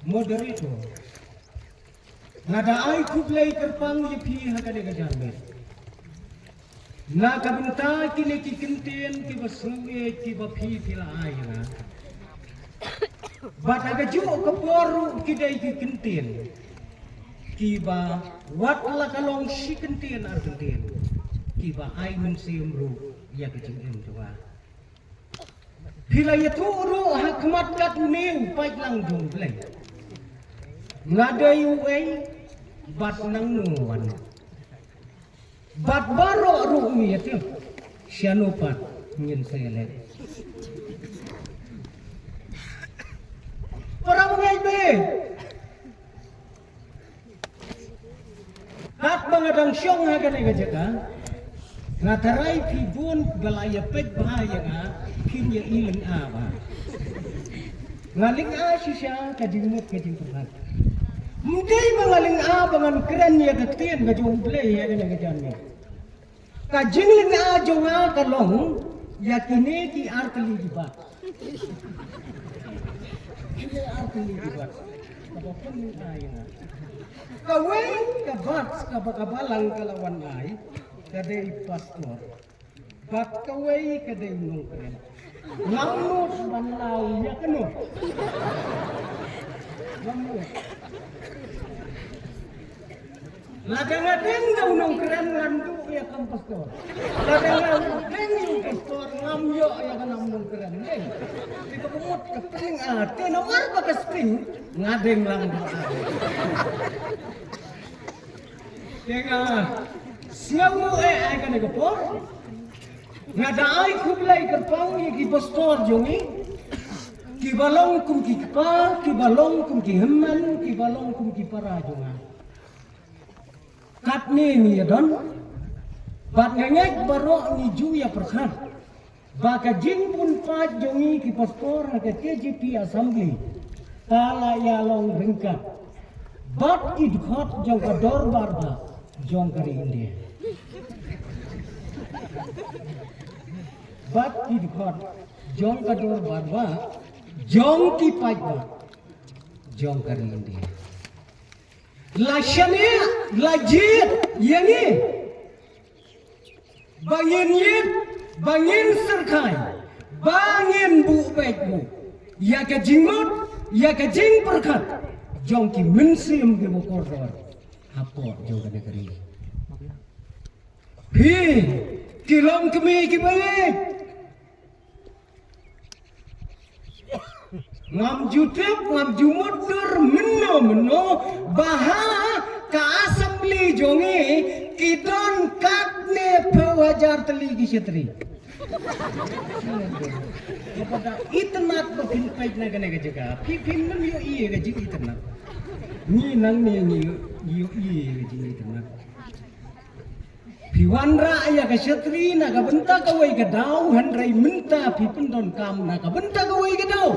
moderator. Nada ai kublai terpang ye pi hakade gajanme. Na kabenta kile ki kinten ki basunge ki bapi pila ai na. Bat aga ju kaporu ki dai ki kinten. Ki ba wat la kalong si kinten ar kinten. Ki ba ai men siumru ya ke jingem tuwa. Pila ye turu hakmat kat new pai lang jong blai. Ngadai uai bat nang nuan. Bat baro rumi itu sianupat ngin sele. Para mengai be. Kat bangadang syong hagan ega jaka. Ngatarai pibun galaya pek bahaya nga kinya ilang aba. Ngaling asisya kadimut kading perhat. Mungkin mengaling abangan keren ya ketian kajong play ya kena kajannya. Kajing ling ajong kalong yakini ki arteli dibat. Ini arteli dibat. Kapapun ling ayah. Kawai kabat kabakabalang kalawan ay kadai pastor. Bat kawai kadai nung keren. Ngamut banlaw ya kenu. Ngamut. Ladang-ladang daw nung keren ngandu ya kan pastor. Ladang-ladang yung pastor ngamyo ya kan nung keren. Ito kumot kapring ate no arba ka spring ngadeng lang do. Teka siawo ay kan gapor. Ngadaay kublay kerpang ki pastor jongi. Ki balong kum ki pa, ki balong kum ki hemman, ki balong kum ki para jonga. Kat ni ya don. Bat ngengek baro ni ju ya perkhan. Baka jing pun pa jongi ki pastor ke KJP assembly. Kala ya long ringkat. Bat ki dkhot jong ka dor barba jong kari India. Bat ki dkhot jong ka dor barba jong ki pajba jong kari India. Lashane lajit yani bangin serkai bangin bu baikmu ya ke jingmut ya ke jing perkat jong ki mensim ke bokordor hapor jong ke negeri pi kilom kemi ki balik ngam jutep ngam jumudur meno baha ka assembly jonge kidon katne pewajar teli ki setri kepada itnat ko pin page na gane jaga pin nam yo iye ga jing itnat ni nang ni yo iye ga jing itnat piwanra ya ka setri na ka benta ka wai ga dau handrai minta pi pendon kam na ka benta ka wai ga dau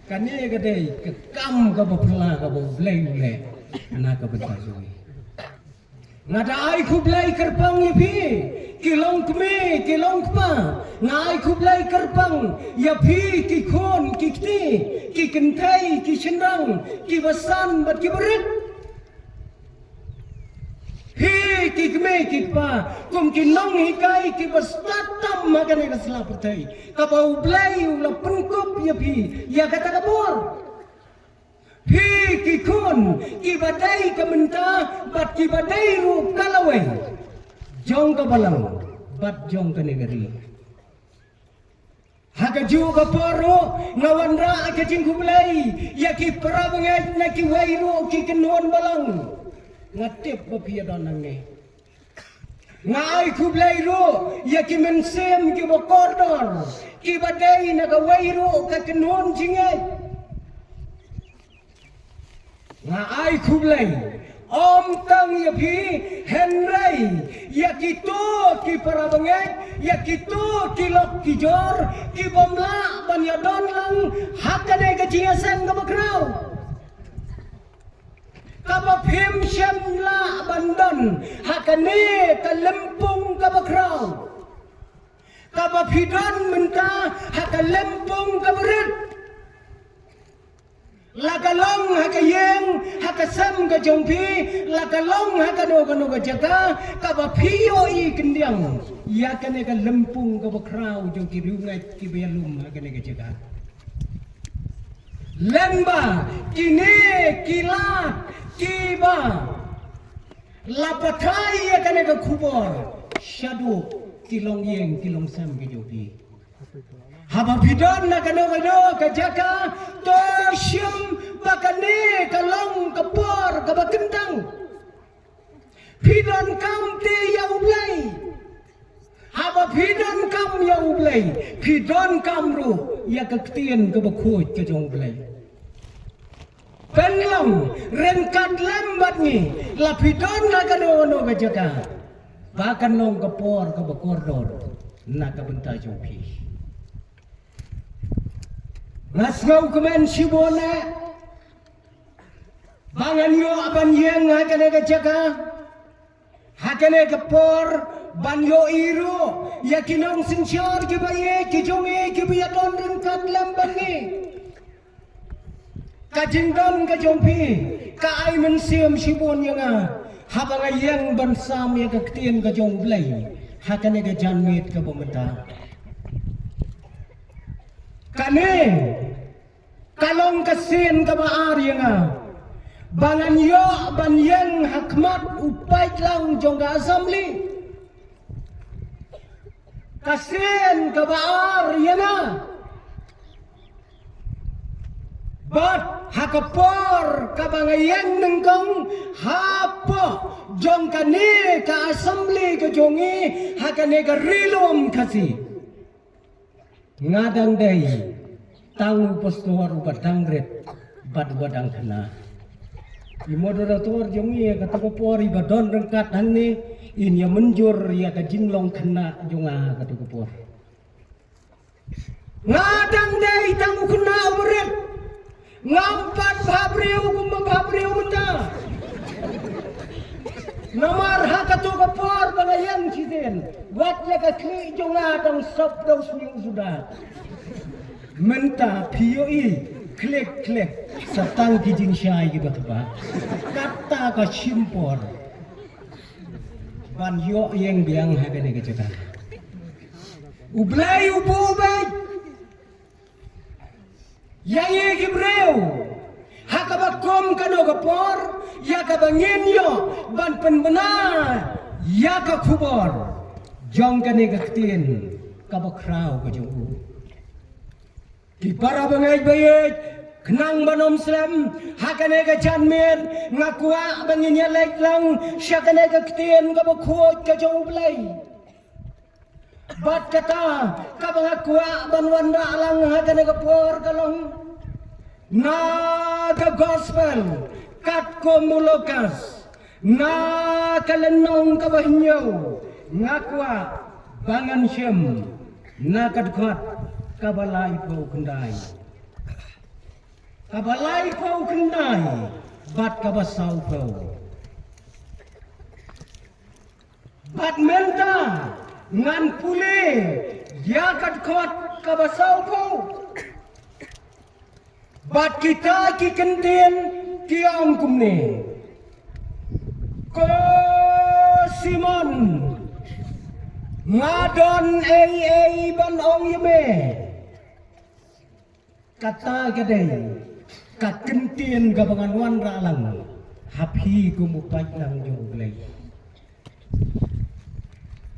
kani gadai ke kam ka bapla ka blai le na ka benta joi ngada ai kublai kerpang ipi kilong kme kilong kpa ngai kublai kerpang ya pi ki khon ki kti ki kentai ki sendang ki basan bat ki berit hi ki kme ki kpa kum ki nong hi kai ki bastatam magane ka sela pertai ka bau blai ula pengkop ya pi ya kata kabur pi ki khon ki badai ka menta bat ki badai ru kalawai jong ka balang bat jong ka negeri haka ju ka poro ngawan ra ka jing kublai ya ki prabangai na ki wairu ki kenuan balang ngatip bapia donang ni ngai kublai ro ya ki mensem ki bokordor ki badai na ka wairu ka kenuan jingai ngai kublai om tang ya pi henrai ya kitu ki parabangai ya kitu ki lok ki jor ki bomla ban ya don lang hakane ka jingasan ka bakrau kapa phim shamla bandon hakane ka lempung ka bakrau kapa phidon menta haka lempung ka berit Lakalong hakayeng hakasam ka jongpi lakalong hakano kano ka jaga kabapiyo I kendiang ya kane ka lempung ka bakraw jong kirungai kibayalum hakane ka jaga lemba kine kilat kiba lapatai ya kane ka kubor shadow kilong yeng kilong sam ka jongpi haba bidon na kano ka jaga to syem bakane kalong kapor kabakentang bidon kam te ya ublay haba bidon kam ya ublay bidon kam ru ya kaktien kabakut ka jong ublay penlong rengkat lembat ni la bidon na kano ka jaga bakan long kapor kabakordor na kabenta jongpi Nasgau kemen sibona bangan yo aban yeng hakane ka jaga hakane ka por ban yo iro yakinong sinsyar ki baye ki jonge ki biyaton rengkat lambangi ka jingdon ka jompi ka ay mensiam sibon yang habang ayang bansam ya ka ktien ka jong blay hakane ka janmit ka pemeta kane kalong kasin kabaar yang bangan yo banyeng hakmat upay lang jong asambli kasin kabaar yang bat hakapor kabangayang nengkong hapa jong kane ka asambli ka jongi hakane ka rilom kasi ngadang day tang postor badang red bad badang kena moderator jongi kata kopori badon rengkat hanni ini menjur ya ka jinglong kena jonga kata kopor ngadang day tang kena umret ngampat babriu kumba babriu menda nomor hakatu kopor bangayang siden buat ya ka kli jonga dong sop dong sudah menta POE klik setang kijing syai gitu ba kata ka simpor ban yo yang biang hakane ke jeta ublay ububay yaye gibreu hakabakom kano kapor ya kabangin yo ban penbena ya ka kubor jong kane kaktin kabakraw ka jong di para bangay bayit kenang banom slam hakane ka janmen ngakwa banginya lek lang siya kane ka ktien ka bakut ka jong blay bat kata ka bangakwa banwanda lang hakane ka por kalong na ka gospel kat ko mulokas na kalenong ka bahinyaw ngakwa bangan siyem na kadkat kabalay ko kendai bat kabasaw ko bat menta ngan pule yakat kot kabasaw ko bat kita ki kendien ki angkumne ko Simon ngadon ai ban ong yeme kata gadai kat kentien gabangan wan ralang hapi gumupat lang jong glay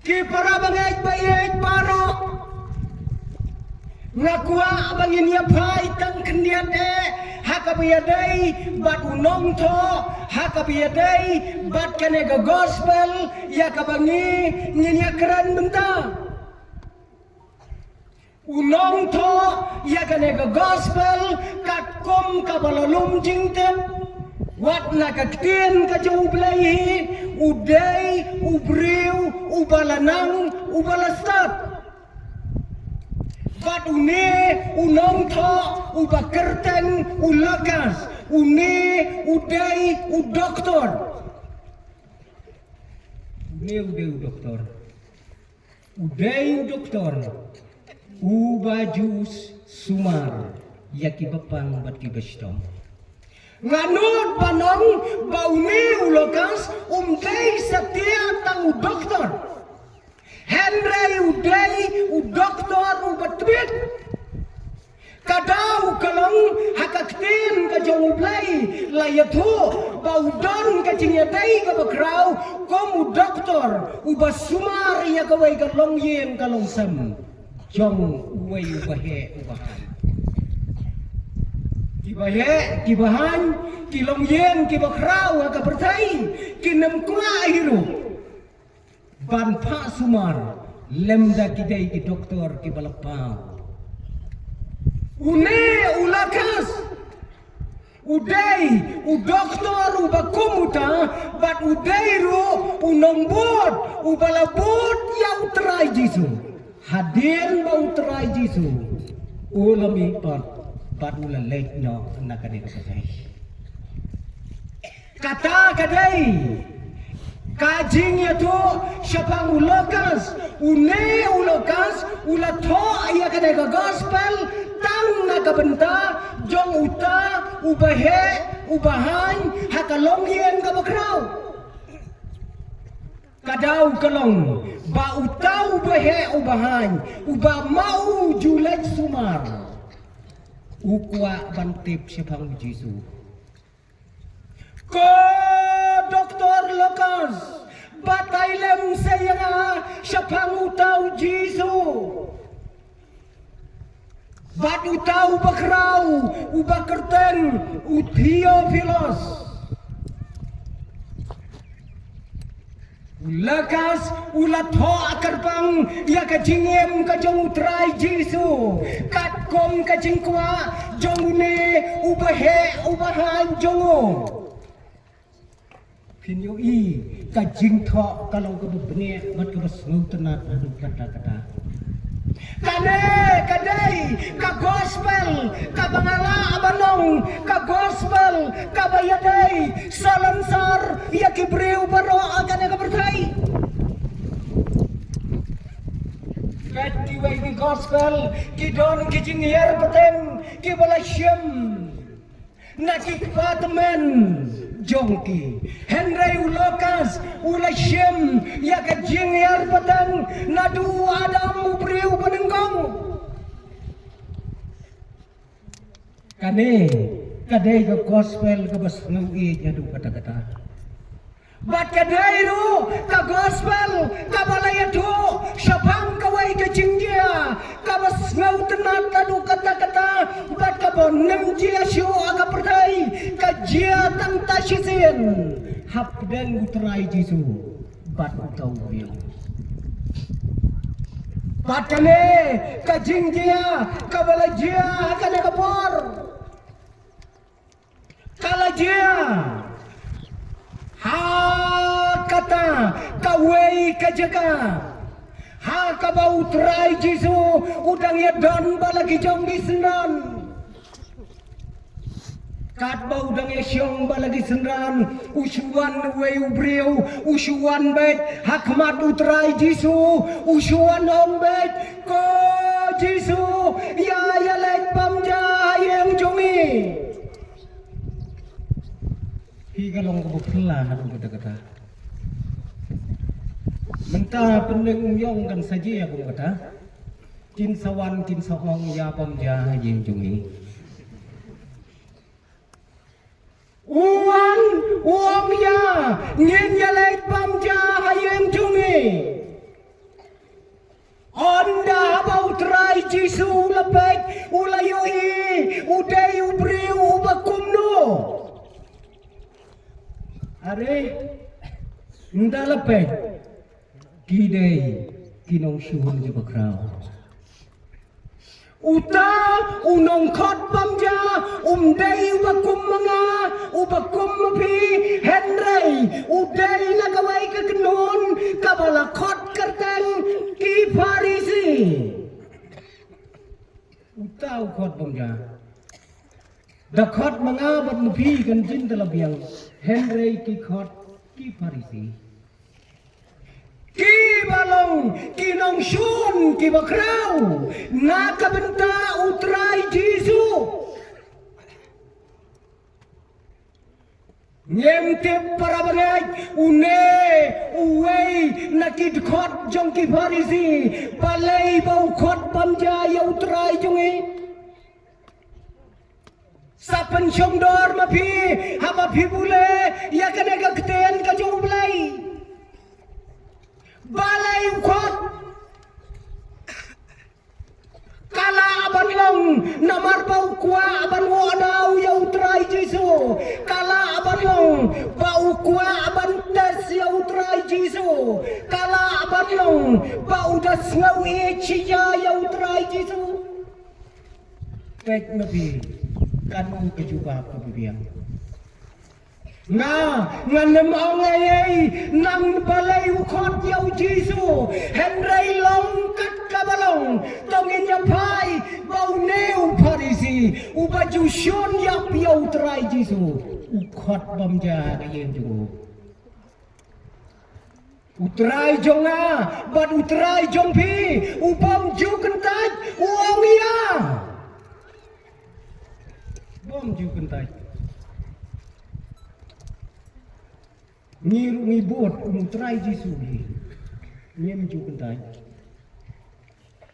ki para bangay bayit paro ngakwa bangin ya pai tang kendian hakabiyaday bat unong to hakabiyaday bat kanega gospel ya kabangi nginya keran benta unong to ya kanega gospel katkom kabalalum jingtem wat nakaktien ka jaublay uday ubriw ubalanang ubalastat bat une unong to ubakerten ulakas une uday udoktor uday udoktor ubajus sumar yaki bapang bat kibastom Nganut panong bauni ulokas day setia tang doktor. Henry uday doktor ubatwit. Kadau kalong hakaktin ka jong ublay layatu baudon ka jinyatay ka bakraw kom doktor ubasumar ya kaway kalong yen kalong sam jong uway ubahe ubahan kibahan kilong yen kibakraw ka pertay kinam kwa hiru ban pa sumar lemda kiday ki doktor kibalapaw une ulakas uday doktor ubakumuta bat udayru unombot ubalabot ya utray jisu hadir ba utray jisu ulami bat ulalek no nakadek kasay kata kadai kajing itu siapang ulokas une ulokas ulato ya kadai gospel tang nakabenta jong uta ubahe ubahan hakalong yen kabakraw kadau kalong ba uta ubahe ubahan uba mau julek sumar ukwa bantip siapang jisu ko doktor lokas batailem sayanga siapang utau jisu bat utau bakraw ubakerten utiofilos ulakas ulatho akarpang ya kajingem kajong utray jisu katkom kajingkwa jongune ubahe ubahan jongo pinyo i kajing tho kalau kebene mat kebesngu tenat adu kata-kata kane kadai ka gospel ka bangala abanong ka gospel ka bayadai salansar ya kibreu baro agane ka bertai katiwai ki gospel ki don ki jingyer peteng ki balasyam nakikpatmen jongki Henry ulokas ulasyam ya kajing yar patang nadu adam ubriu penenggong kane kadai ke gospel ke basngu i jadu kata-kata bat kadai ru ke gospel ke balaya tu syabang kawai ke jinggia ke basngu tenat adu kata-kata bat ke bonem jia syu aga perdai ke jia tang tashisin hapden utrai jisu bat utau biu bat kane ke jinggia ke balajia kane kapor kalajia ha kata kawai kajaga ha kabau utrai jisu udang ya don balagi jong di sendan kat bau udang ya syong balagi sendan usuan wei ubriu usuan bet hakmat utrai jisu usuan ong bet ko jisu ya lek pamja yang jongi higalong kebukla hadu kata-kata mentah pendeng yong kan saja aku kata kin sawan kin soong ya pamja yang jungi uang ya ngin ya lek pamja yang jungi onda bau trai jisu lepek ulayoi udai ubriu ubakumno are nda lepek kidai kinong syuhun je bakraw uta unong khot pamja dai ubakum mga ubakum mapi Henry udai nakawai ke kenun kabala khot kerteng ki farisi uta khot pamja da khot mga bat mapi kan jin talabiang Henry ki khot ki farisi ki balong kinong syun ki bakraw nakabenta utray jisu Nyemtip para bangai une uwei nakid khot jong ki farisi balai bau khot pamja ya utrai jongi sapan shongdor ma phi hama phi bule ya kane ka kten ka jong balai balai khot kala aban long namar bau kwa aban wo nau ya utrai Jesu kala aban long bau kwa aban das ya utrai Jesu kala aban long bau das ngau e chia ya utrai Jesu pek nabi kan ke juba apa biang ngan ong ai nang balai khot ya Jesu henrei long kat kabalong tongin ya pai bau neu farisi ubaju shon ya piau trai Jesu khot bamja ka yen ju utrai jonga bad utrai jong pi ubam ju kentaj uang ya bom ju kentaj ngi bot utrai Jesu hi nyem ju kentaj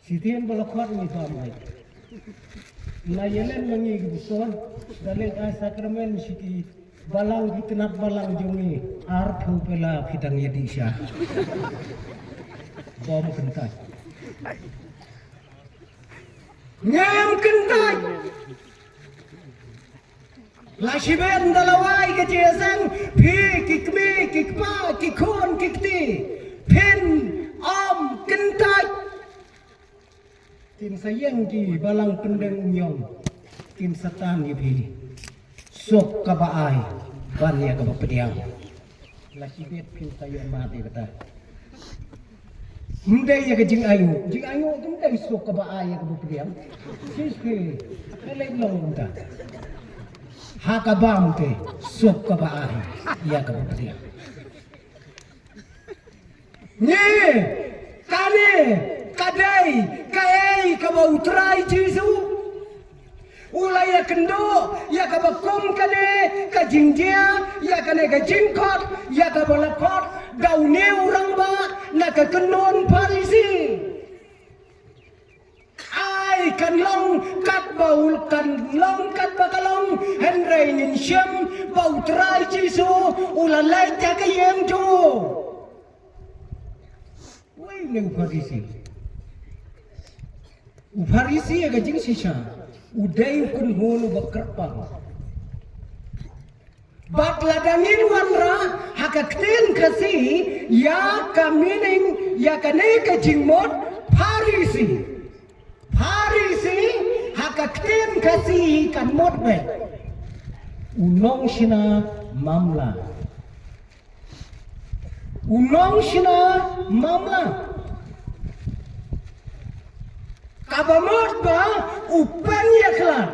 Sitian balakot ni famai. Layanan mangi kebuson dalil sakramen siti balang dikenat balang jongi arpu pela fitang yedisha. Bom kentai. Ngam kentai. Lashiben dalawai kejesang pi kikmi kikpa kikon kikti pen om kentai. Tin sayang ki balang kendeng nyong tin setan ibi sok kabaai ban ya kaba pediang lasibet pin sayo mati kata mundai ya jing ayu mundai sok kabaai ya kaba pediang siske kelai long kata hakabam te sok kabaai ya kaba pediang ni kane kadai kai kabau trai Jesu ulai ya kendo ya kabakom kane ka jingjia ya kane ka jingkot ya kabalakot daune urang ba na ka kenon farisi ai kan long kat baul kan long kat bakalong henrei nin syam bau trai Jesu ulalai ja ka yem jo wei neng farisi Farisi ya gajing sisa udai kun honu bakrpa bat ladangin wanra hakakten kasi ya kamining ya kane gajing mod Farisi hakakten kasi kan mod be unong sina mamla kabamot ba upan yaklan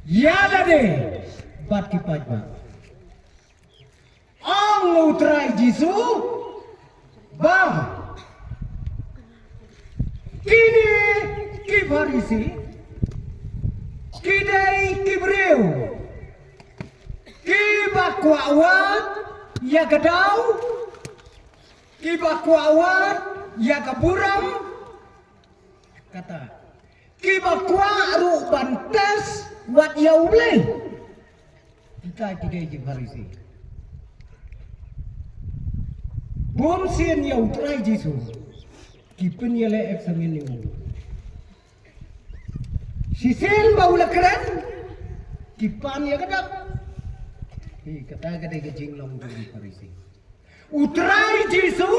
yada de bat kipat ba ang utrai Jesu ba kini ki Farisi kidai kibreu ki bakwawat ya gadau ki bakwawat ya kaburam kata kibakwa aru bantas wat yaule kita tidak je Farisi bom sien ya utrai Jesu kipen yale eksamen ni sisen baula keren kipan ya kadak kata ke jinglong di Farisi utrai Jesu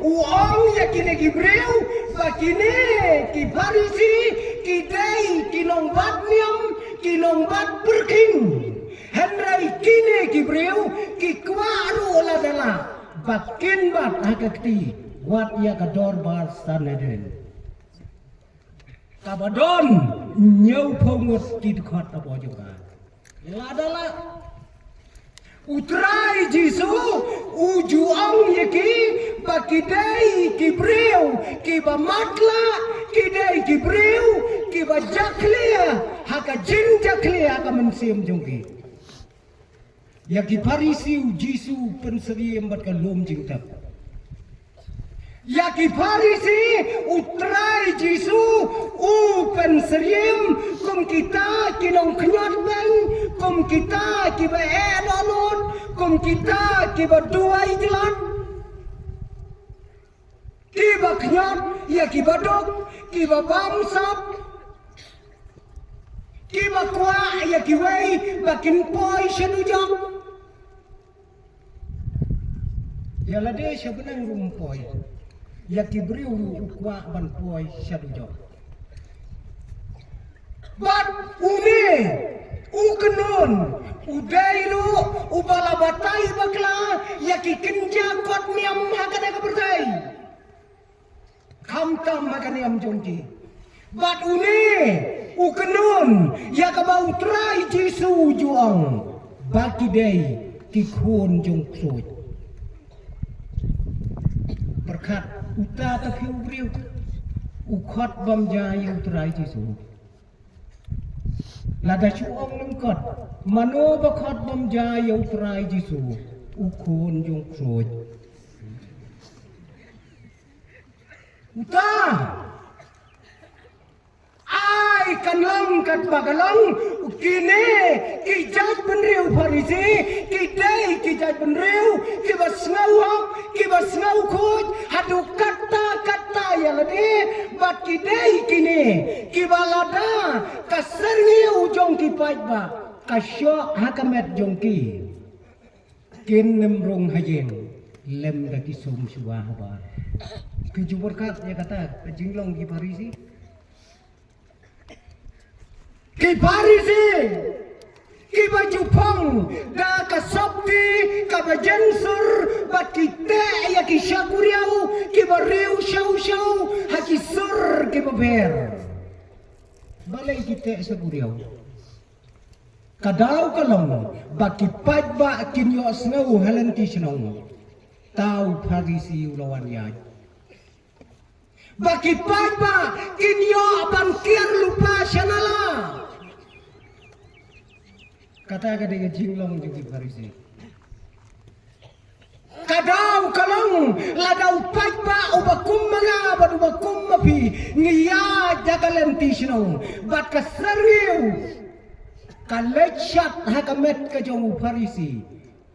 uang ya kini Gibreu bakine ki Farisi kidai kinongbat niam kinongbat berking henrai kini Gibreu ki kwaru ladala bakin bat hakakti wat ya kador bar saneden kabadon nyau pongot kidkhot apa juga ladala utrai Jesu ujuang yaki bakidai kibreu kiba matla kidai kibreu kiba jaklia haka jin jaklia haka mensiam jongki Yaki Parisiu Jisu penseri embat kalom jingtap. Yaki Parisi utrai Jisu penseriam kum kita kinong kenyot ben kum kita kiba edonut kum kita kiba duai jelan kiba kenyot ya kiba dok kiba bamsap kiba kwa ya kiwei bakin poi sedujak ya lade sebenang rumpoi ya kibriu ukwa ban poi sedujak bat uni ukenon udailu ubalabatai bakla ya kikinja kot niam hakana kepertai kamtam hakana niam jongki bat uni ukenon ya kabau trai Jisu juang baki dei kikun jong krut berkat uta takiu briu ukot bamjai utrai Jisu lada chuang lengkot mano bakot bamjai utrai Jisu ukun jong krut uta ai kan long kat bagalang kini kijat benriu Farisi kidai kijat benriu kibas ngau khut hadu kata ya lade bat kidai kini kibalada kaserniu jong kipai ba kasyo hakamet jongki kin nemrong hajen lem daki sum suah ba kijubur kat ya kata jinglong ki Farisi ki Farisi ki baju pang da ka sabti ka bajensur bat ki te ya ki syakuriau ki bariu syau ha ki sur ki baber balai ki te syakuriau kadau kalong baki pat ba kinyo snau halanti snong tau Farisi ulawan ya baki pat ba kinyo bangkir lupa syanala kata kadang jinglong juga Farisi kadau kalong ladau pajba ubakum mga bad ubakum mapi ngiya jagalenti sino bat kasariu kalechat hakamet kajong Farisi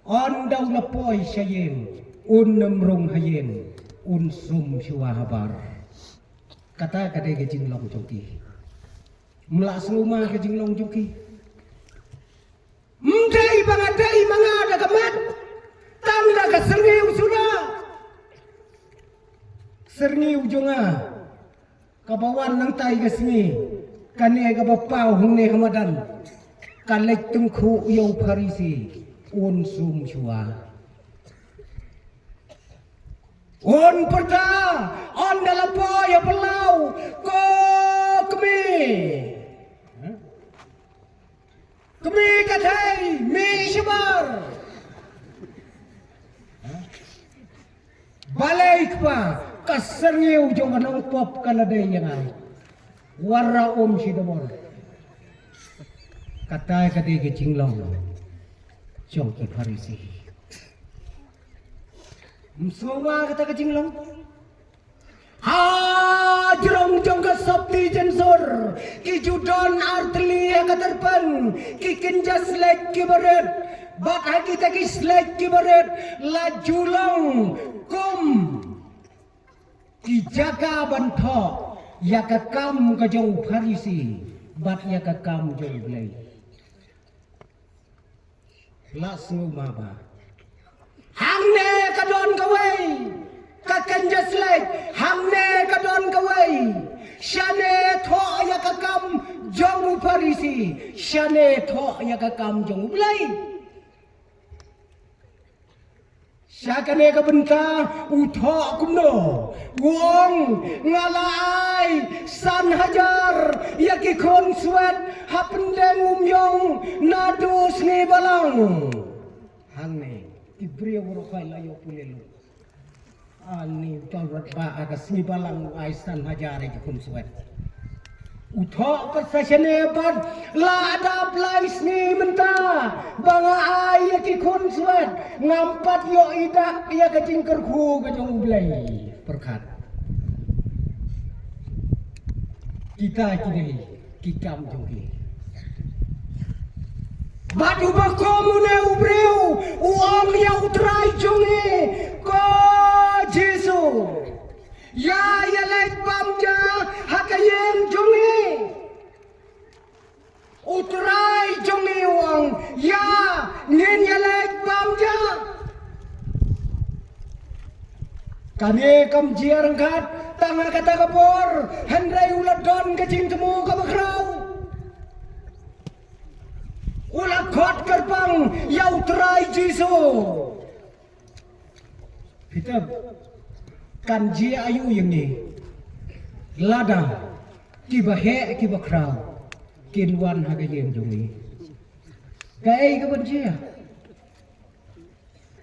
on daw lapoy syayem un nemrong hayen un sum syuahabar kata kadang jinglong joki melas rumah ke jinglong joki Mdai mangada kamat tanda ka serniu sudah serniu jonga kabawan nang tai kasni kane ka bapau hungne hamadan kalek tungku yo Farisi un sum chua on perda on dalapo ya pelau ko kemi katai mi syabar balik pa kaserniu jong kanong pop kaladay yang ay warra sidamon katay kati kichinglong jong ki Farisi msuwa kata kichinglong ha jerong jong ka sabti jensor ki judon artli katerpan ki kinjas lek ki baret bat haki taki slek ki baret la julong kum ki jaga banto ya ka kam ka jong Farisi bat ya ka kam jong blai langsung maba hangne kadon kawai kakan jaslek hamne kadon kawai syane tho ya kakam jong Farisi syane tho ya kakam jong blai syakane ka benta utho kumno wong ngalai san hajar ya ki kon suat hapendeng umyong nadus ni balang hangne ibriya worokai layo pulelo ani tawrat ba aga sini balang aisan hajare ki kun suat Uthok persasyanepan la ada plais ni menta banga ai ki khun suat ngampat yo idak ya ka jingker khu ka jong blai perkat kita kini kikam jong ki batu bakomune ubreu uang ya utrai jonge ko Jesu ya ya lek bamja hakayem jonge utrai jonge uang ya ngin ya lek bamja kami kam jiar kat tanga kata kapor handai uladon kecing temu ka bakrau ulah kot gerbang ya utrai Jesu kita kan ji ayu yang ni lada kiba he kiba krau kinwan haga yeng jongi kai ka ban ji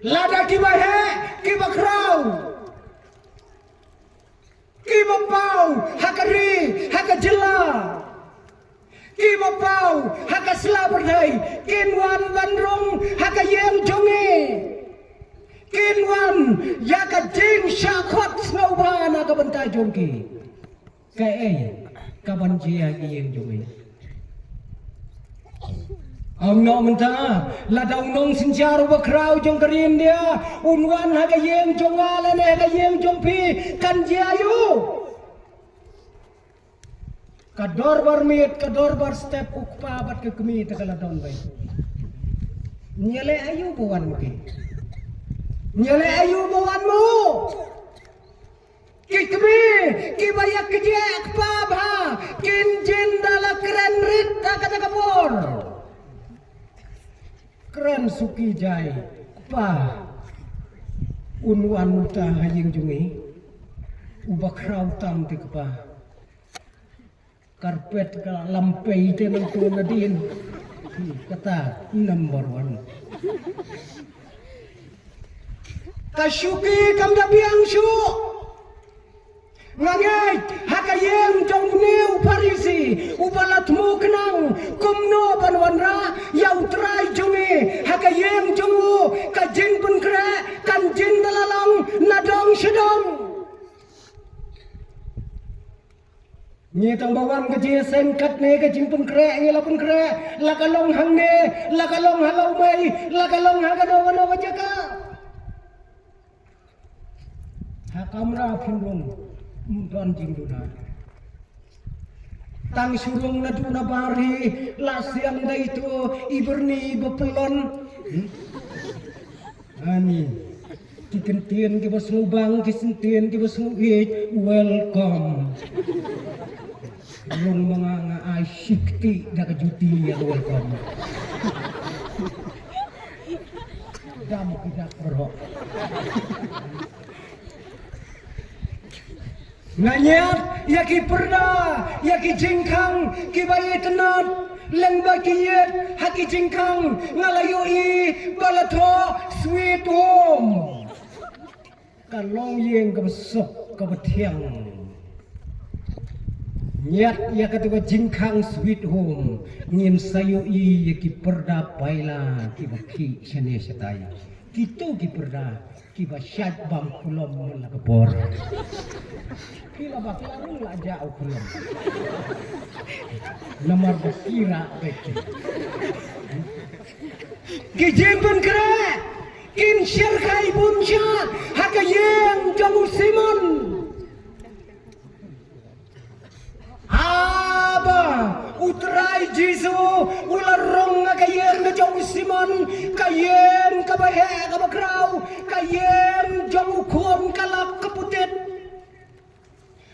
lada kiba he kiba krau kiba pau hakari hakajela kiba pau hakasla berdai kinwan bandrong haga yeng jongi kinwan ya ka jing syakot snowbana ka banta jongki kai ka banjia gieng jongi ang no menta la daung nong sinjaru bakrau jong kerin dia unwan ha ka yeng jongala ne ka yeng jongpi kan jiayu kador bar mit kador bar step ukpa bat ke kemi takala don bai nyele ayu buan mungkin nyale ayu bawanmu kikmi kibayak kejek pabha kinjin dala keren rit kata kapor keren suki jai pa unwan muta haying jungi ubak rautam ti kapa karpet ka lampei te nang tunadin kata number 1 Kasuki kam da biang su ngangai hakayeng jong neu parisi ubalat mu kenang kumno panwanra ya utrai jungi hakayeng jongu kajing pun kre kanjin dalalang nadong sedong ni tang bawan kaji sengkat ne kajing pun kre ngela pun kre lakalong hang ne lakalong halau mai lakalong hagano wajaka hakamra phindong don jingduna tang surung na duna bari lasiang na ito iberni bepelon ani kikentien ki basnubang kisentien ki basnuit welcome rong mga nga ay shikti da kajuti ya welcome dam kita perok nganyat yaki perda yaki jingkang kibayi tenat lengba kiyet haki jingkang ngalayui balato sweet home kalong yeng kebesok kebetiang nyat ya ketua jingkang sweet home ngin sayui yaki perda paila kibaki shane shatai kitu ki perda kiba syat bang kulom mula kepor kila baklaru la jauh kulom nomor berkira beki kijing pun kere kin syirkai bunja hakayeng jamu simon aba utrai Jesu ularong kayeng ke jamu simon kayeng kabahe kabakrau kayeng jamu kon kalak keputet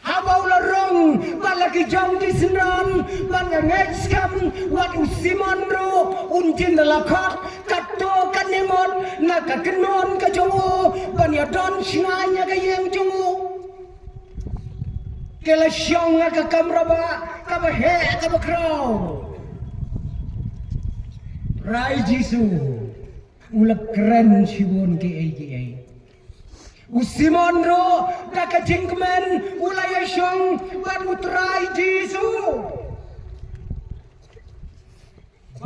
Abau larong balaki jam di senran banganget skam wat usiman ro unjin lakot kato kanemon nakakenon ka jongo banyadon sinanya kayeng jongo kela syong ka kamraba kabahe kabakrau rai Jesu ulak keren sibon ki Usimon ro, daka jingkmen, ulaya syong, ban utrai Jesu.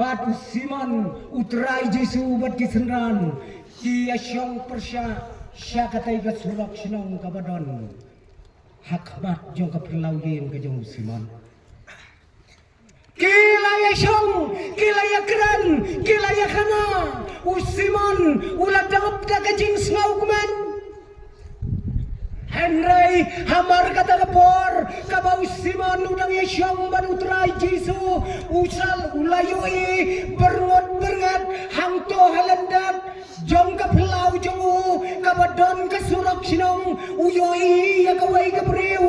Bat usiman utrai Jesu bat kisenran ki asyong persya syakatai ka surak sinong kabadon hakmat jong kaperlau yang ka jong usiman kilaya syong kilaya keran kilaya kana usiman ulat dangap ka kajing sngau kuman Henry hamar kata kapor kabau siman udang yasyong ban utrai Jesu usal ulayui berngot hangto halandat jong kaplau jongu kabadon kasurak sinong uyoi ya kawai kabreu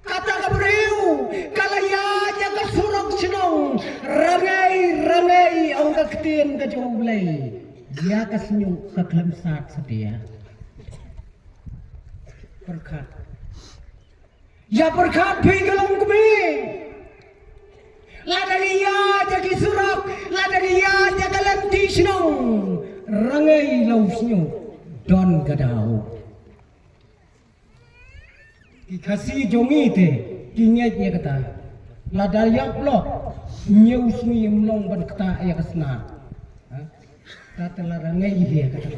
kata kabreu kalaya ya kasurak sinong rangai ang kaktin ka jong ulay dia kasnyu kaklam sat sedia berkat. Ya berkat binggalong kami. Ladaria jagi surak, ladaria jagalanti sinong, rangai lausnyo don gadau. Kikasi jongi te, kinyat ya kata. Ladaria blok, nyeusmi mlong ban kata ya kesna. Kata larangai dia kata.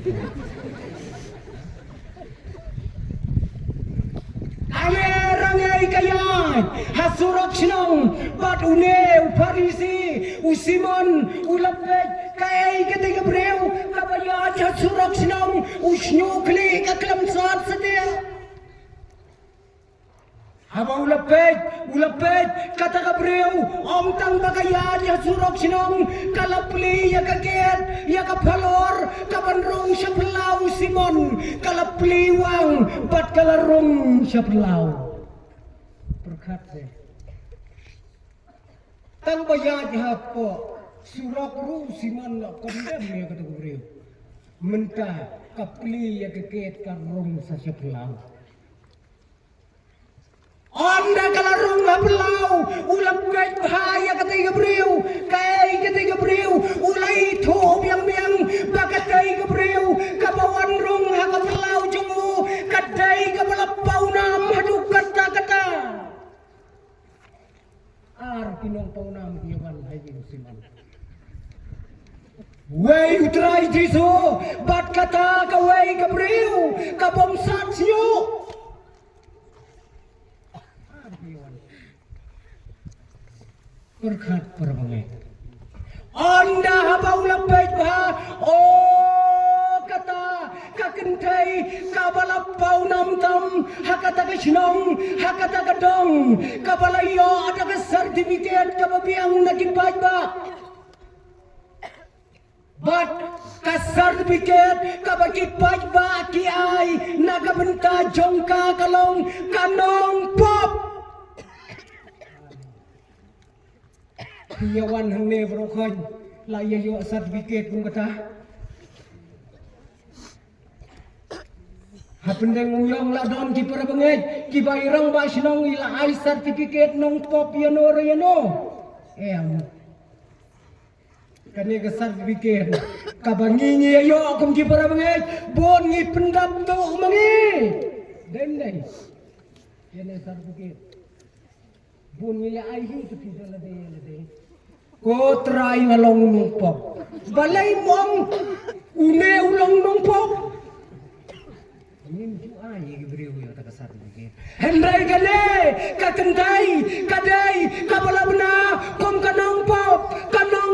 Rangai kayat hasurak sinong bat une uparisi usimon ulapet kay ketiga breu kabayat hasurak sinong usnyukli kaklam saat setia haba ulapet kata kabreu omtang bagayat hasurak sinong kalapli ya kaget ya kapalor kabanrong syaplau simon kalapli wang bat kalarong syaplau berkat se tang bayat hapo surak ru simon la kondem ya kata kabreu mentah kapli ya kaget karong sa syaplau Onda kalarong habelau ulam gait bahaya kata Gabriel kay kata Gabriel ulay to biang bakatai Gabriel kabawan rong hakabelau jungu kadai kabalapau nam haduk kata kinong pau nam diwan haji musiman Wei utrai Jesu bat kata kawai Gabriel kabom satsyo berkat perbangai Anda habau lapet bah kata kakentai kabalapau namtam hakata kesinong hakata kedong kabalayo ada ke sertifikat kababiang nakipat bah bat ka sertifikat kabakipat bah kiai nagabenta jongka kalong kanong pop Yawan hang ne brokhon la yo sertifikat kung kata hapendeng uyong la don ki para bangay ki bayrang ba sinong ila ay sertifikat nong pop yano em kani ka sertifikat kabangingi ayo kung ki para bangay bon ngi pendam to mangi den dai yan sertifikat bon ngi ay hu tu ti lade ko try ngalong nungpok balay mong une ulang nungpok nin ju ay gibriu yo ta kasar bigi hendai gale kakendai kadai kabalabna kom kanong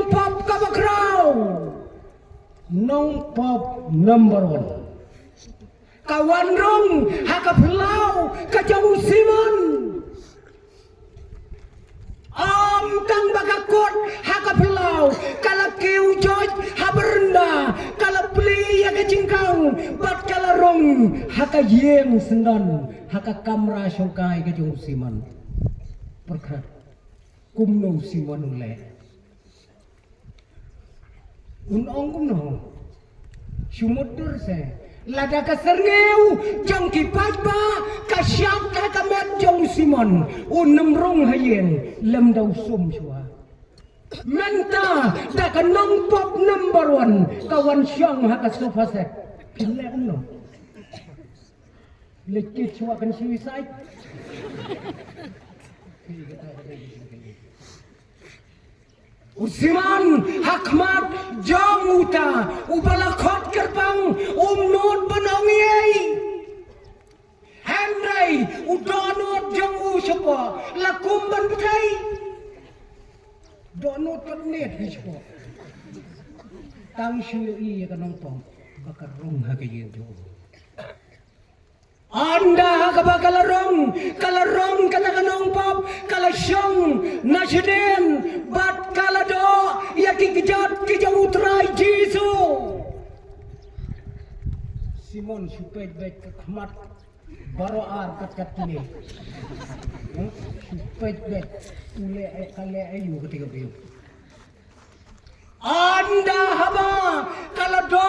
pop kabakraw nungpok number 1 kawan rong hakaplau kajau simon Tang bagakot hakapelau kalakiu joj haberenda kalapli ya kecingkang bat kalarong hakayeng sendan hakakamra syongkai kajong siman perkat kumno siman ule unong kumno syumudur se lada kaserneu jong kipat ba kasyap kakamet jong simon unemrong hayeng lem daw sum syua menta da kanong pop number 1 kawan syang haka sofa set pinle kumno lekit syua kan suicide Usiman hakmat jong uta ubalakot gerbang umnot banawiyai Henry udonot jong usapa lakum ban betai donot panet bispo tang syui ya kanong pom bakar rong hagayen jo Anda kabalarong kata kanong pop kalasyong nasiden bat kalado ya kikijat kijau utrai Jisu Simon supet bet kemat baroar kat kini supet bet ule kale ayu ketika biu Anda haba kalado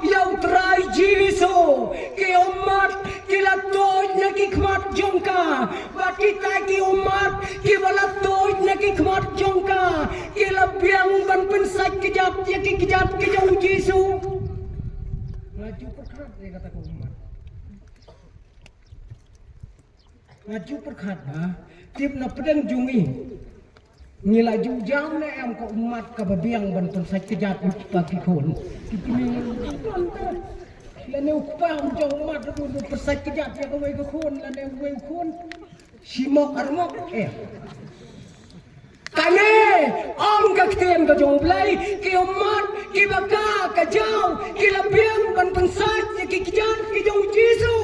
ya utrai Jisu ke umat kilatoj na kikmat jongka bat kita ki umat kibalatoj na kikmat jongka kilabiang ban pensai kejap ya kikijat kejauh Jisu laju perkat dia kata ke umat laju perkat tip na pedang jungi ngilaju jam na em ko umat kababiang ban pensai kejap bagi kon kini lane upang jong umat tu persai kejap ya kau ikut lane wei kun simok armok kane om kakten ka jong blai ki umat ki baka ka jau ki labiang ban pensai ya ki kijan ki jong Jisu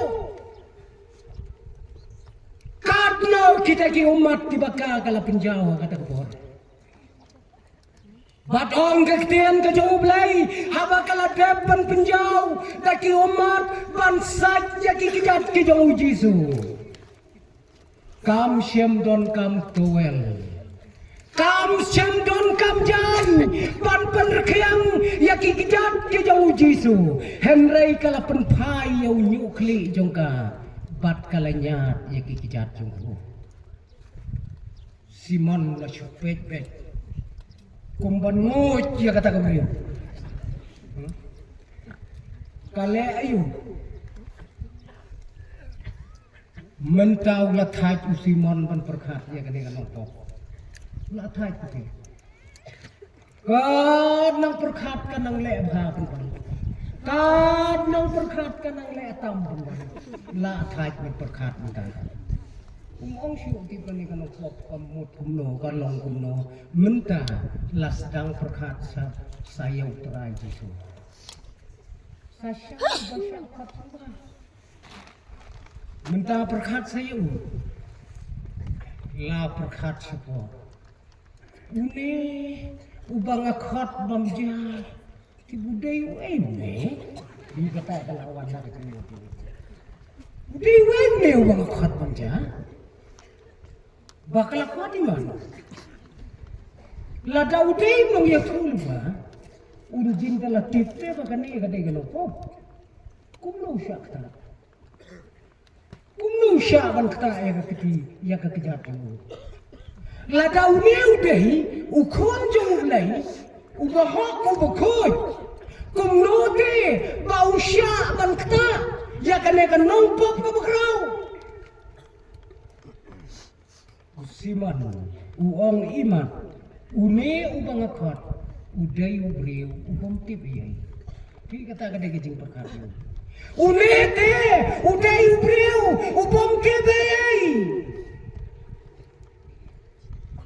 karena kita ki umat ki baka kala penjau kata ko Bat ong kaktian ke jauh belai haba kala depan penjau daki umat bansat ya kikijat ke jauh Jisu kam syem don kam tuel kam syem don kam jan ban penrekiang ya kikijat ke jauh Jisu henry kala penpai yau nyukli jongka bat kala nyat ya kikijat jongku Simon la supet bet kumban nguc ya kata kau kale ayu mentau la thaj usimon ban perkhat ya kene kan pok la thaj tu kan nang perkhat kan nang le bha pan kan nang perkhat kan nang le tam pan la thaj ban perkhat man Ong siu ti kan ikan pok kamut kumno kan long kumno menta las dang perkat saya utrai Jisu sasya basya katwa menta perkat saya la perkat sepo une ubang akhat bamja ti budai wene di kata lawan nak tu budai wene ubang akhat bamja bakal apa di mana? Lada udai mang ya kulba, urjin kala tipte bakan ni kade galo po. Kumno syak ta. Kumno syak ban kata ya kiti ya kekejat tu. Lada udai ukon jong ulai, ubahok ubakoi. Kumno te bau syak ban kata ya kane kan nompok ka bakrau. Siman, uong iman, une ubang akot, uday ubriu, ubom tibiyay. Di kata kada gijing perkara. Une te, uday ubriu, ubom tibiyay.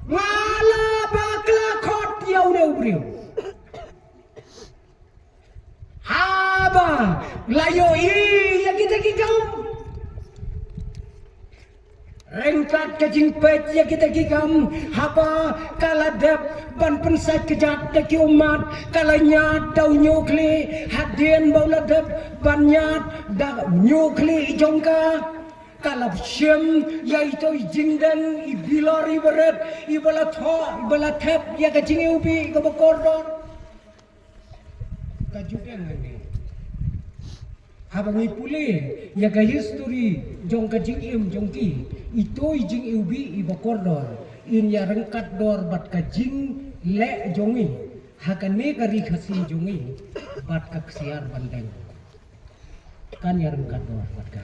Ngala bakla kot ya uday ubriu. Haba, layo ya kita gigam. Rengkat kajing pet ya kita gigam haba kala dep ban pensai kejat daki umat kala nyat dau nyukli hadien baula dep ban nyat da nyukli jongka kala syem ya itu jingden ibilari beret ibala tho ibala thep ya kajing ubi ka bakordor kajudeng ni habang ipuli ya ka history jong kajing im jongki itu jing ubi iba kordor in ya rengkat dor bat kajing le jongi hakane kari khasi jongi bat ka ksiar bandeng kan ya rengkat dor bat ka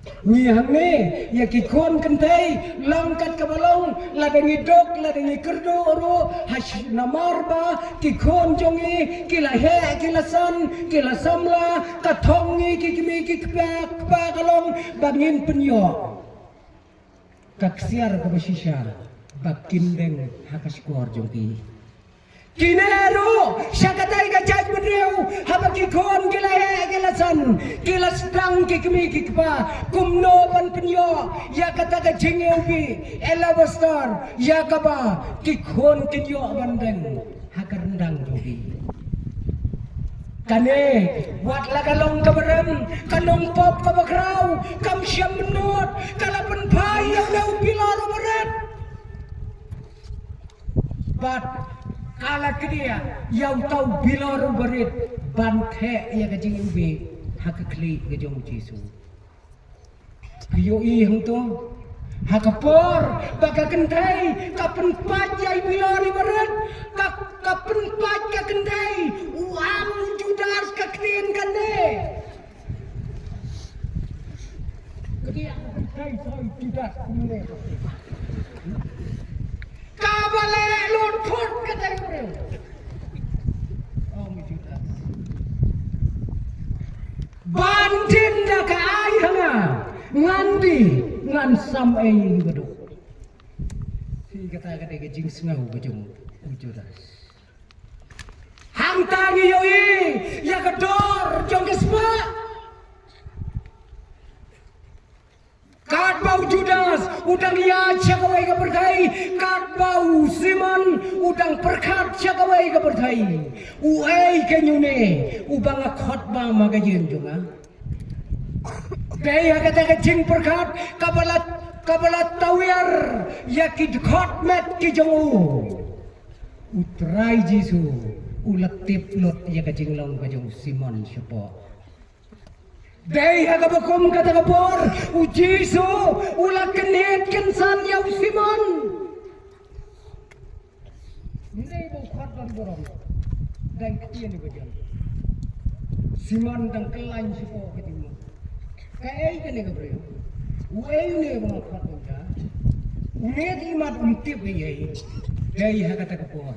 Ngihang ni, ya kikon kentai, langkat ke balong, ladangi dok, ladangi kerdo oro, hash namarba, kikon jongi, kila he, kila san, kila samla, katongi, kikimi, kikpa kalong, bangin penyo. Kaksiar ke basisya, bakindeng hakas kuar jongi. Kinero, syakatai kacaj berdeu, haba kikon kila he, kila san, kila stang kikimi kikpa, kumno pan penyo, ya kata kajing ubi, ela bastar, ya kaba, kikon kinyo bandeng, hakar rendang jogi. Kane, buat lagalong kabarem, kanong pop kabakraw, kam siyam menut, kalapan pai yang dau pilar umaret. But kala kedia yang tahu bilar berit banthe ya kajing ubi hakakli kejong Jesu ayo ihang to hakapor baka kentai kapen pajai bilar berit kapen paj ka kentai uang judas ka klien kande kedia kentai soy judas kumne kabale lord put katay ko rin. Oh, may Judas. Bandin na kaay hanga ngandi ngan sam ay gado. Si katay kajing sengaw kajong Judas. Hangtangi yoi ya kedor jong kesma. Kat bau Judas udang ya cakawai ka berkai, kat bau Simon udang perkat cakawai ka berkai. Uai kenyune ubang khotba magayen jonga. Dai kata kajing perkat kabalat tawir yakid khotmet ki jongu. Utrai Jesu ulatip lot ya kajing long kajong Simon siapa. Dai hagabakum kata kapor ujisu ulah kenit kensan yau Simon. Ini bau khotban borong. Dan ketian bagian. Simon dan kelain siapa ketimu. Kai kene gabreo. Uai ne bau khotban ka. Unet imat untip ye. Dai hagata kapor.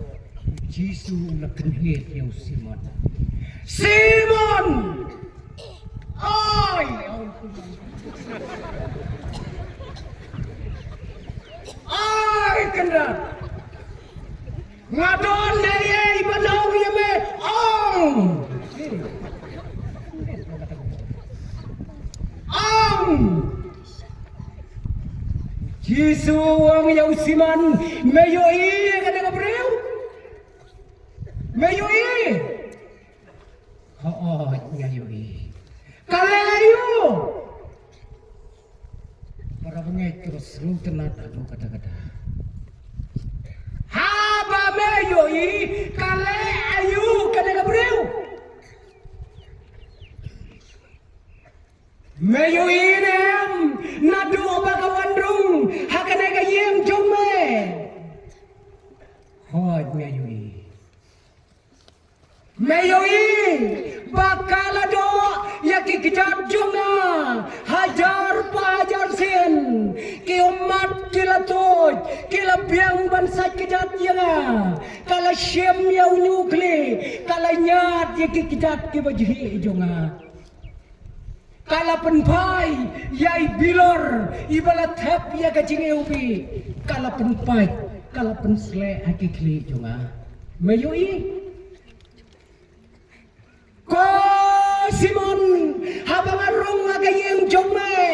Ujisu ulah kenit yau Simon. Simon! Ay! Ay! Kendan! Ngadon neye ibanau yeme! Ong! Ong! Jisu ang yausiman meyoi kada kabreu! Meyoi! Oo, ngayoi. Kalayo para bengek terus lu tenat adu kata-kata haba meyoi kale ayu kada gabreu meyoi nem nadu bagawandrung hakane kayem jome hod meyoi bakalado yaki kijab junga hajar pajar sin ki umat kilatoj kila biang bansa kijab yanga kala syem yau nyukli kala nyat yaki kijab ki bajhi junga kala penpai yai bilor ibala thap ya kajing eupi kala penpai kala pensle hakikli junga meyoi ko Simon habang arong agayeng jome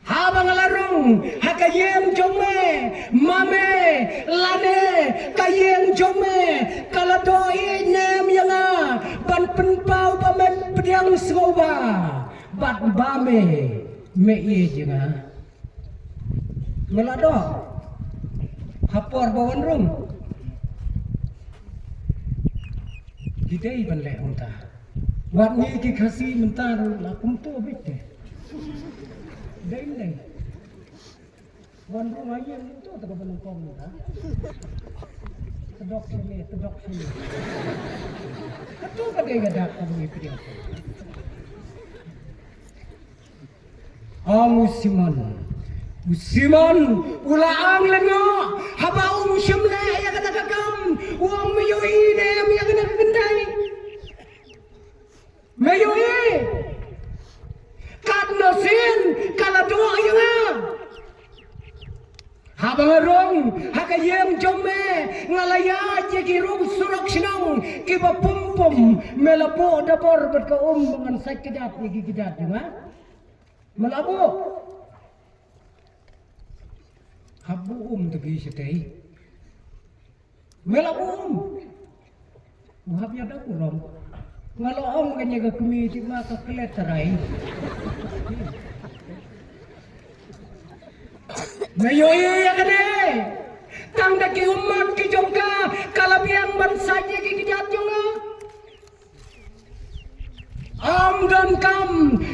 habang alarong agayeng jome mame lane kayeng jome kaladoi nem yanga ban penpau bamen pediang soba bat bame me ye jenga melado hapor bawan rong Didai ban le unta. Wat ni ki khasi mentar la kum to bit. Dai le. Wan ru ai yang to ta ban kong ta. Tedok sini. Katu ka dai gadak ka ni pidi. Ang Usiman ula ang lengo haba usyamle ya kata kakam uang mayoi ne ya kata kakendai mayoi kat nasin kala doa yang haba ngarong hakayem jome ngalaya jadi rung surak sinang kiba pum melapo dapor berkaum dengan sakit kedat juga melapo habu tegi setei melabu habnya dah kurang kalau kanya ke komiti maka keleterai mayoi ya kene tang daki umat ki jongka kalabiang bansanya ki jatjunga am dan kam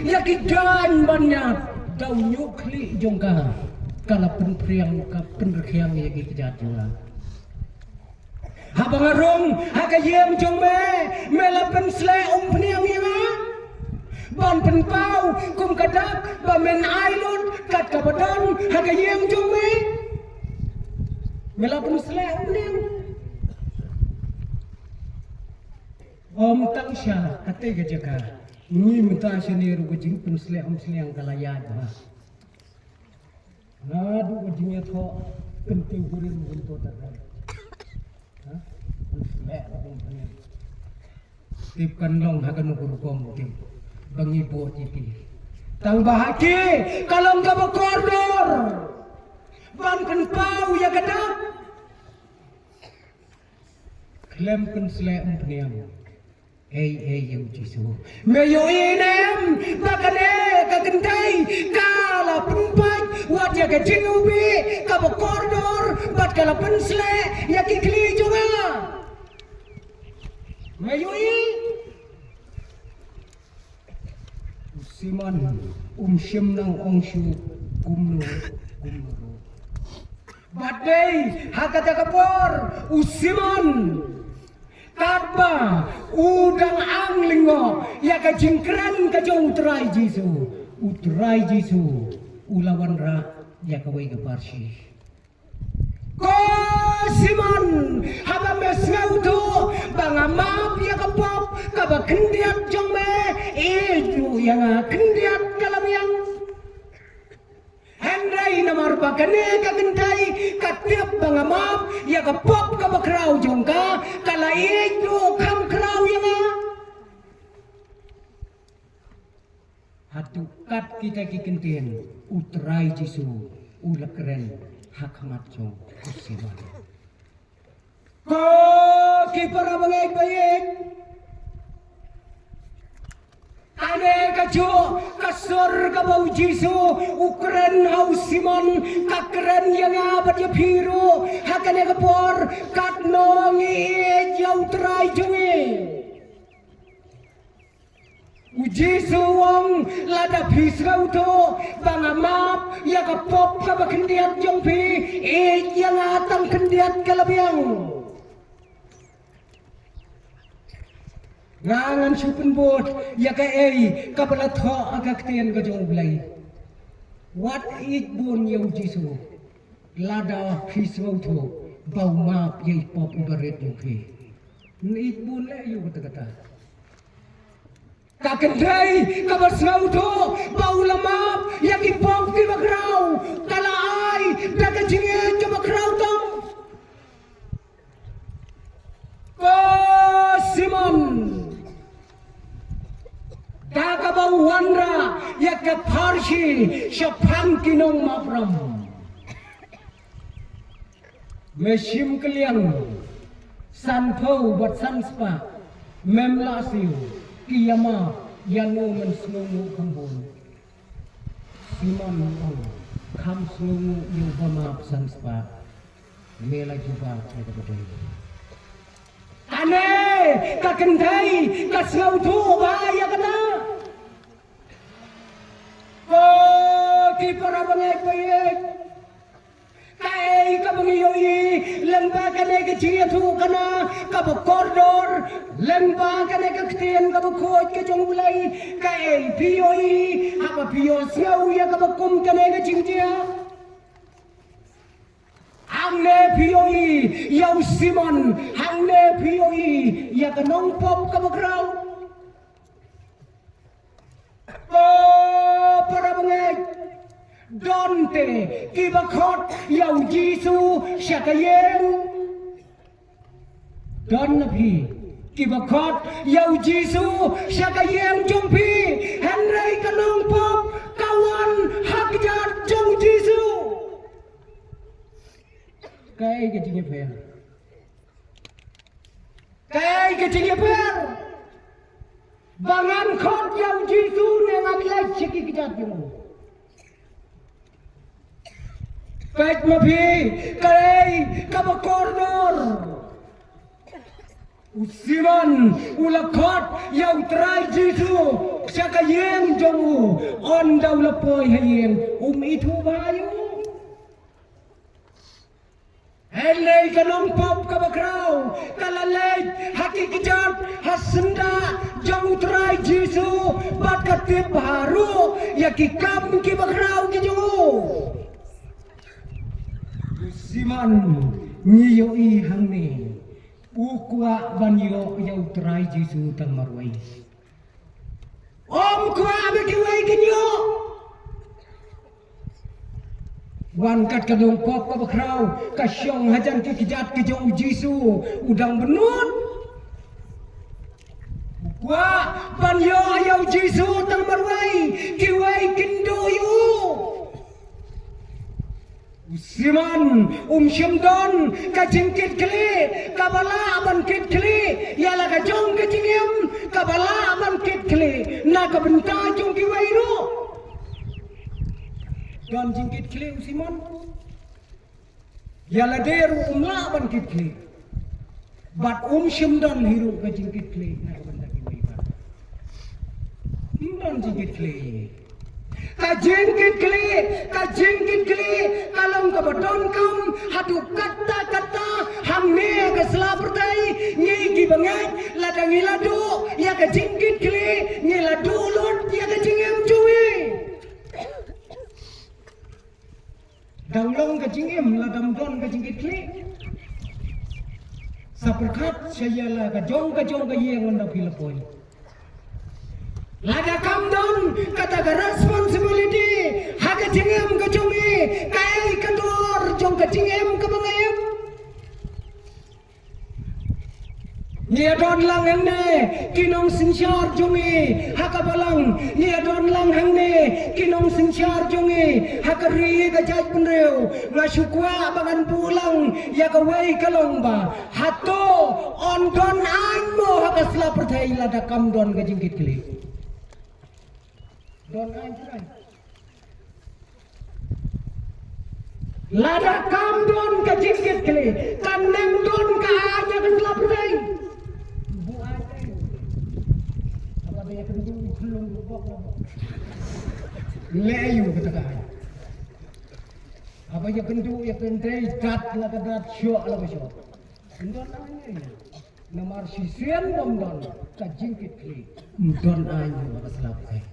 ya ki dan banyak dau nyukli jongka kala penpriang ka penrekiang ya ki jatjunga habang arong hakayem jongme mela pensle pniang ya ban penpau kum kadak bamen ailun kat kabadan hakayem jongme mela pensle pniang om tangsha kate gajaka ni mata seniru gajing pensle sliang kalaya ba nadu gajingnya tho penting gurin untuk takai tipkan long hakan ukur kom bangi bo tipi tang bahaki kalau enggak berkoridor ban pau ya kata klem sle umpniam yang jisu meyo inem bakane kagentai kala pempat wajah kecil ubi kabo koridor bat kala pensle ya kikli juga meyo siman syim nang ongshu kumno badai hakata kapor usiman kadba udang anglingo ya ka jingkran ka jong utrai jisu ulawan ra ya ka wai parsi ko siman haba mesngauto banga map ya ka pop ka ba kendiat jong me eju yang kendiat kalamiang Hendrai namar bakane kagentai katiap bangamap ya kapop ka bakrau jongka kala itu kam krau yang hatukat kita kikentien utrai jisu ula keren hakamat jong kusiman ko kipara bangai bayik ane kajo kasor kabau jisu ukren hausiman kakren yang abad ya biru hakane kapor katnongi jauh terai jungi ujisu wong lada bisrau to bangamap ya kapop kabakendiat jongpi yang atang kendiat kalabiang ngangan supin bot ya ka kapala tho agak tien ka jong blai what it bon yau jisu lada fisau tho bau map ye pop ibaret yo ki it bon le yo kata ka kendai ka basau tho bau lamap ya ki pop ki bagrau kala ai daga jinge jo bagrau tong ko simon Kakabau wandra ya ke parsi syapang kinong mapram mesim keliang sanpau buat sanspa memlasiu kiyama yanu menselungu kambun siman kam selungu yubama sanspa mela juga ada ane kakendai kasau tu bahaya kata ko ki para bangai bayik kai ka bangiyoi lang lemba kane ke chia thu kana ka bo koridor lemba kane ke ktien ka bo khoj ke jong ulai ka ei pioi apa pio siau ya ka bo kum kane ke jingjia hangne pioi yau simon hangne pioi ya ka nong pop ka bo krau para bangai Donte kibakot yau Jisu syakayem Don nabi kibakot yau Jisu syakayem jompi Henry kanong pop kawan hakjat jong Jisu Kai kecingnya per Kai kecingnya per Bangan kot yau Jisu nengan lai ciki kejat jong Baik mapi, kai kabakordor. Usiman ulakot yau trai Jisu syakayem jongu on daw lapoy hayem itu bayu. Helay kanong pop kabakraw kalalay hakikijat hasenda jongu trai Jisu bakatip baru yakikam kibakraw kijongu. Siman ngiyoi hangni ukwa banyo yau trai Jisu tang marwai om kwa bekiwai kinyo wan kat kadong pop ka bakraw kasyong hajan kikijat kijong Jisu udang benut ukwa banyo yau Jisu tang marwai kiwai kindoyu Siman syamdon ka jingkit kli kabala aban kit kli yala ka jong ka jingem kabala aban kit kli na ka benta jong ki wairu don jingkit kli Siman yala deru la aban kit kli bat syamdon hiru ka jingkit kli na ka benta ki wairu don jingkit kli kajingkit kli kalong kabadon kam hadu kata hamne ka selapertai ngi gi bangat ladang iladu ya kajingkit kli ngi ladu lut ya kajingem cuwi danglong kajingem ladam don kajingkit kli saperkat sayala kajong ka yeng anda pilapoi Lada kamdon kata ga responsibility haga jingem ka jongi kai kador jong ka jingem ka bangayem Nia don lang hangne kinong sinsyar jongi haka balang nia don lang hangne kinong sinsyar jongi haka ri ka jaj penreu ngasukwa bangan pulang ya ka wei kalong ba hato on don anmo haka sla perthai lada kamdon ka jingkit kli Don anjuran. Lada kam don ka jingkit kli, kanem don ka aja ka selaprai. Bu aja. Apa dia kendu belum bok. Leyu kata kaya. Apa dia kendu ya kendai dat la ka dat syok la ka syok. Don anya. Namar sisian don ka jingkit kli. Don anya ka selaprai.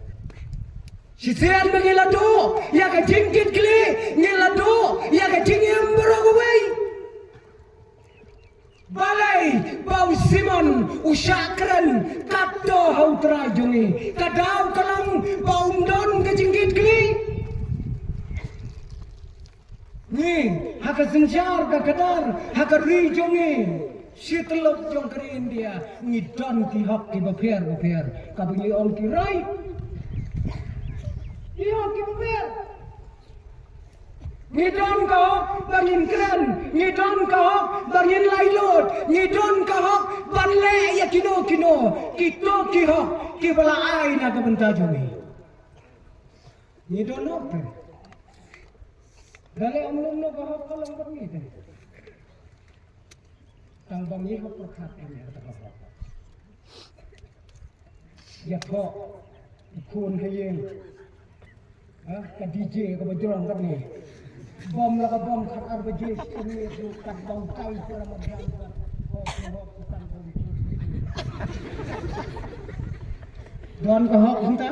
Sisian mengiladu, ya ka jingkit kli, ngiladu, ya ka jingem berogwei. Balai bau Simon usakran kato hau trajungi, kadau kalang bau don ka jingkit kli. Ni haka sensyar ka kadar, haka rijungi. Sitelok jong kari India, ngidon ki hak ki baper, kabili ong ki rai. Iya kiper. Ngidon kau bangin keren, ngidon kau bangin lailot, ngidon kau banle ya kino kito kiho kibala ai na kabenta jumi. Ngidon apa? Dale amlum no kau kalang berni. Tang bangi hok perkat ini kata kau. Ya kau ikun kayeng. Ka DJ ka bajrong ka ni bom la bom khat arbajis ini kat bau kai kala madang hok bukan don ka hok hunta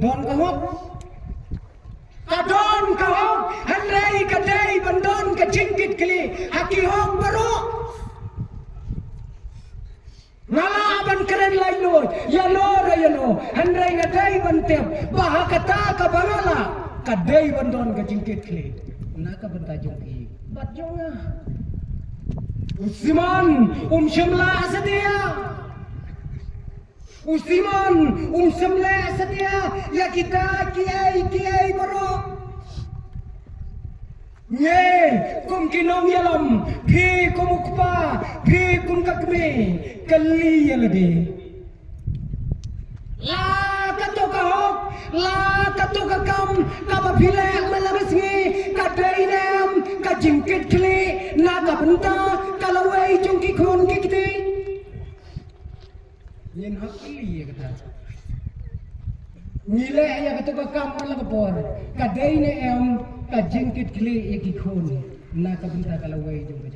don ka hok kadon ka hok handai kadai bandon ka jingkit kli haki hok baru ngala ban keren lai lor ya lo handai ngadai bantep bahakata ka barala kadai bandon ka jingkit kli naka bantajong i batjonga Usiman shimla setia Usiman shimla setia ya kita kiai baru Nye kum kinong yalam phi kum ukpa phi kum kakme kalli yalade la kato ka kam ka ba phile malarisngi ka dainem ka jingkit kli na ka benta kalawai jongki khon ki kite yen hakli ya kata nile ya kato ka kam la ka por ka dainem ka jingkit kli ya ki khon na ka benta kalawai jongki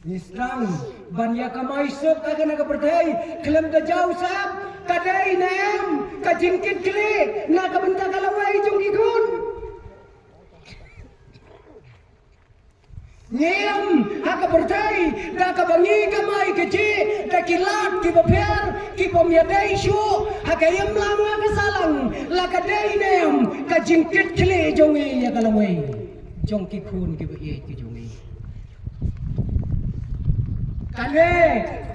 Nisrang banya kamai sok kagana ka berdai kelem da jauh sab kadai nem ka jingkit kli na ka benta kalawai jongki khon Ngiem haka berdai da ka bangi kamai keci da kilat ki bapher ki pamiadai shu haka yam lama ka salang la ka dai nem ka jingkit kli jongi ya kalawai jongki khon ki ba ye ki jongi Kale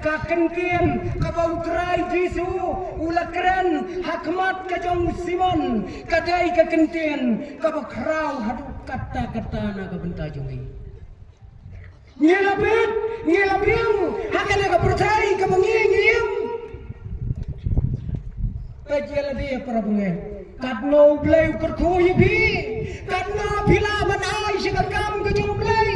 ka kentien ka bautrai Jisu ulakren hakmat ka jong Simon kadai ka kentien ka bakrau hadu kata na ka benta jongi Ngelapin hakana ka percaya ka bangiyem kajela dia para bunge kadno blay kerko yibi kadna bila banai sikam ka jong blay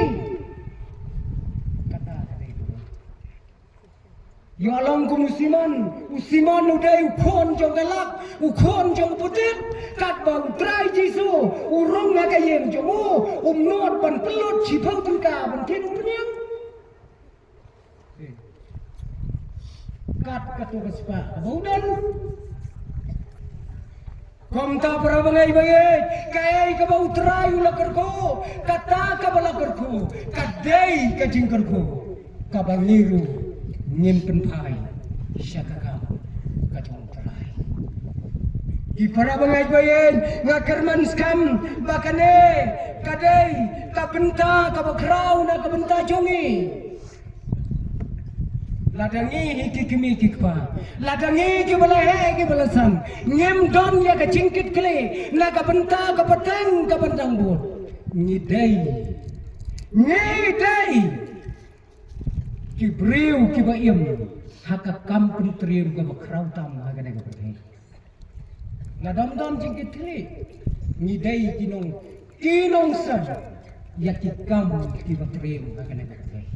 Yo alam ko usiman uday ukhon jong galak ukhon jong putit kat bang trai Jisu urong nga kayem jomo umnot ban pelot chipang tungka ban tin umnyang kat katugas pa abudan kom ta para bangai kay ka bau trai ulakarko kata ka balakarko kadai ka jingkarko ka bangiru nyimpen pai syakaka kacung terai di para bangai ngakarman skam bakane kadai ka benta ka bakrau na ka benta jongi ladangi hiki kimi kikpa ladangi ki balahe ki balasan ngem don ya ka cingkit kle na ka benta ka pateng ka bentang bot ngidai ki breu ki ba iem haka kampun triu ka bakrau tam haga ne ka pateng la dam jingkit kle ngidai kinong san ya ki kam ki ba triu haga ne ka pateng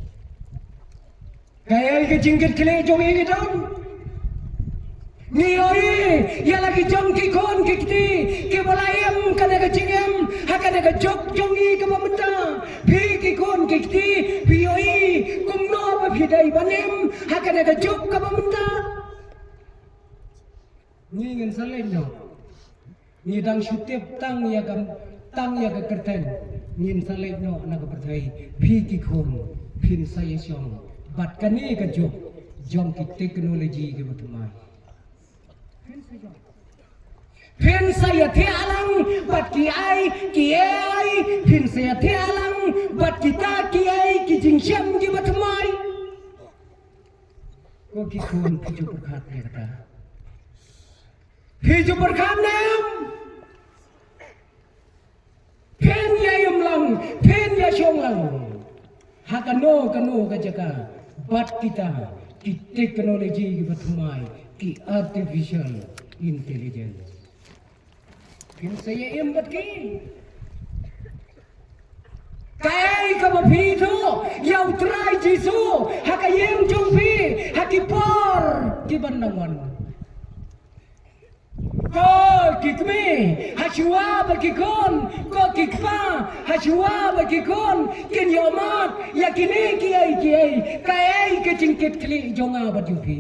Kaya ke jingkit kile jong ini dong. Ni oi ya lagi jong ki kon ki kiti ki balayam kana ka jingem hakana ka jok jongi ka mamenta pi ki kon ki kiti pi oi kumno ba phidai banem hakana ka jok ka mamenta ni ngin salen no ni dang shutip tang ya ka kerten ngin salen no na ka perthai pi ki kon phin saya syong bat kani ka jom ki teknologi ke betumai phin saya the alang bat ki ai phin saya the alang bat kita ki ai ki jingsyam ki betumai ko ki kun piju berkat ya kata piju berkat nam phin ya yumlang phin ya syonglang hakano ka jaga bat kita ki teknologi ki betumai ki artificial intelligence pin saya embat ki kai ka mapito yau try Jisu hakayem jongpi hakipor ki bandangan ก็กิกมีฮัชวาบกิคนก็กิกฟ้าฮัชวาบกิคนกินยอมากอยากกินเอกี่ไอกี่ไอไก่ไอกิจิงกิดคลีจงอาบัดยูพี